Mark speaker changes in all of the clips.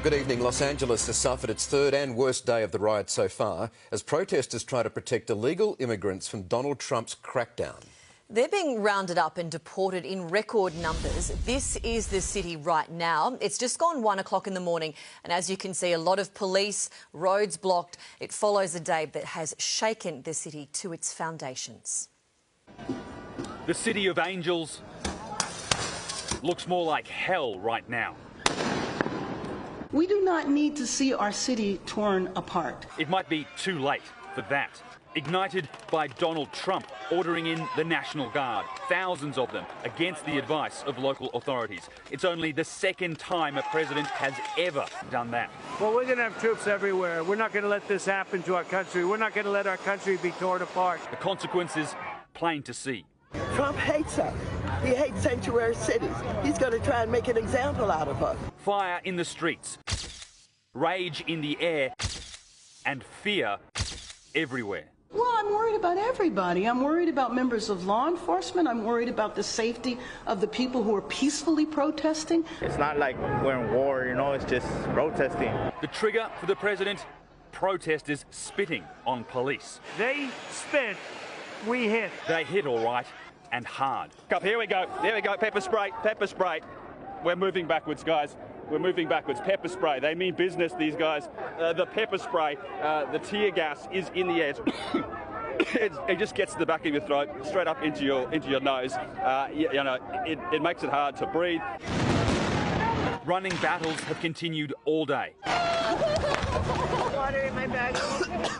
Speaker 1: Good evening. Los Angeles has suffered its third and worst day of the riot so far as protesters try to protect illegal immigrants from Donald Trump's crackdown.
Speaker 2: They're being rounded up and deported in record numbers. This is the city right now. It's just gone 1 o'clock in the morning, and as you can see, a lot of police, roads blocked. It follows a day that has shaken the city to its foundations.
Speaker 3: The City of Angels looks more like hell right now.
Speaker 4: We do not need to see our city torn apart.
Speaker 3: It might be too late for that. Ignited by Donald Trump ordering in the National Guard, thousands of them, against the advice of local authorities. It's only the second time a president has ever done that.
Speaker 5: Well, we're going to have troops everywhere. We're not going to let this happen to our country. We're not going to let our country be torn apart.
Speaker 3: The consequences plain to see.
Speaker 6: Trump hates us. He hates sanctuary cities. He's going to try and make an example out of us.
Speaker 3: Fire in the streets, rage in the air, and fear everywhere.
Speaker 4: Well, I'm worried about everybody. I'm worried about members of law enforcement. I'm worried about the safety of the people who are peacefully protesting.
Speaker 7: It's not like we're in war, you know, it's just protesting.
Speaker 3: The trigger for the president? Protesters spitting on police.
Speaker 5: They spit, we hit.
Speaker 3: They hit all right, and hard.
Speaker 8: Here we go, pepper spray, pepper spray. We're moving backwards, guys. We're moving backwards. Pepper spray. They mean business, these guys. The pepper spray, the tear gas is in the air. It just gets to the back of your throat, straight up into your nose. It makes it hard to breathe.
Speaker 3: Running battles have continued all day.
Speaker 6: Water in my bag.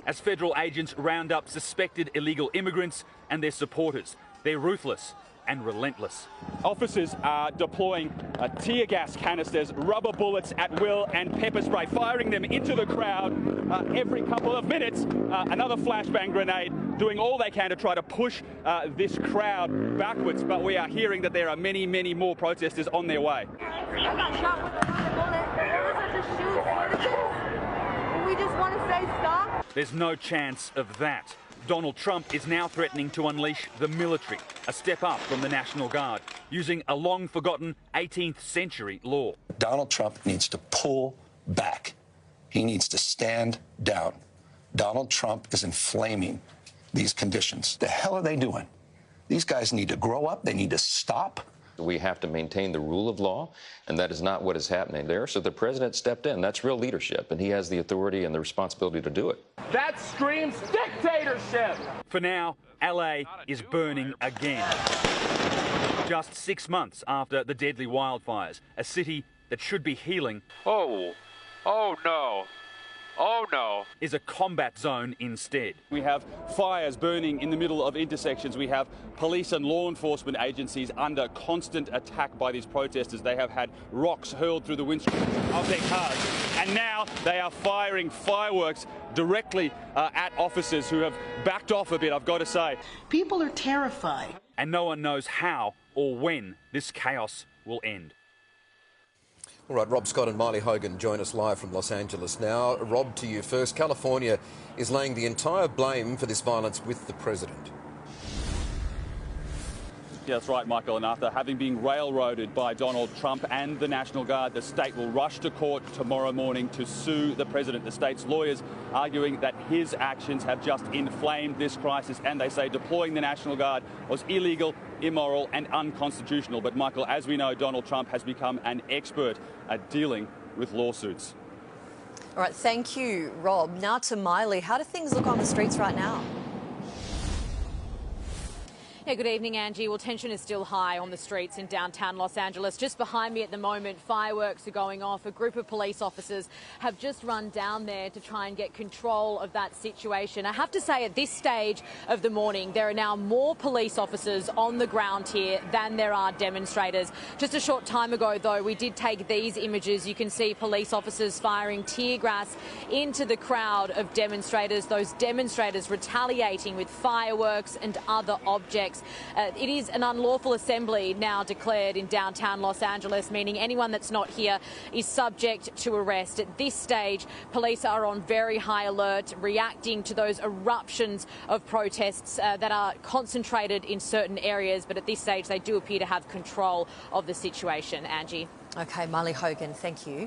Speaker 3: As federal agents round up suspected illegal immigrants and their supporters. They're ruthless and relentless.
Speaker 8: Officers are deploying tear gas canisters, rubber bullets at will, and pepper spray, firing them into the crowd every couple of minutes. Another flashbang grenade, doing all they can to try to push this crowd backwards. But we are hearing that there are many, many more protesters on their way.
Speaker 9: I got shot with a rubber bullet. It was just shoot citizens. We just want to say stop.
Speaker 3: There's no chance of that. Donald Trump is now threatening to unleash the military, a step up from the National Guard, using a long-forgotten 18th century law.
Speaker 10: Donald Trump needs to pull back. He needs to stand down. Donald Trump is inflaming these conditions. The hell are they doing? These guys need to grow up. They need to stop.
Speaker 11: We have to maintain the rule of law, and that is not what is happening there. So the president stepped in. That's real leadership, and he has the authority and the responsibility to do it.
Speaker 8: That screams dictatorship!
Speaker 3: For now, LA is burning again. Just 6 months after the deadly wildfires, a city that should be healing.
Speaker 12: Oh no,
Speaker 3: is a combat zone instead.
Speaker 8: We have fires burning in the middle of intersections. We have police and law enforcement agencies under constant attack by these protesters. They have had rocks hurled through the windscreen of their cars. And now they are firing fireworks directly at officers who have backed off a bit, I've got to say.
Speaker 4: People are terrified.
Speaker 3: And no one knows how or when this chaos will end.
Speaker 1: All right, Rob Scott and Miley Hogan join us live from Los Angeles now. Rob, to you first. California is laying the entire blame for this violence with the president.
Speaker 8: Yeah, that's right, Michael. And after having been railroaded by Donald Trump and the National Guard, the state will rush to court tomorrow morning to sue the president. The state's lawyers arguing that his actions have just inflamed this crisis, and they say deploying the National Guard was illegal, immoral and unconstitutional. But, Michael, as we know, Donald Trump has become an expert at dealing with lawsuits.
Speaker 2: All right, thank you, Rob. Now to Miley. How do things look on the streets right now?
Speaker 13: Yeah, good evening, Angie. Well, tension is still high on the streets in downtown Los Angeles. Just behind me at the moment, fireworks are going off. A group of police officers have just run down there to try and get control of that situation. I have to say, at this stage of the morning, there are now more police officers on the ground here than there are demonstrators. Just a short time ago, though, we did take these images. You can see police officers firing tear gas into the crowd of demonstrators, those demonstrators retaliating with fireworks and other objects. It is an unlawful assembly now declared in downtown Los Angeles, meaning anyone that's not here is subject to arrest. At this stage, police are on very high alert, reacting to those eruptions of protests that are concentrated in certain areas. But at this stage, they do appear to have control of the situation. Angie.
Speaker 2: OK, Miley Hogan, thank you.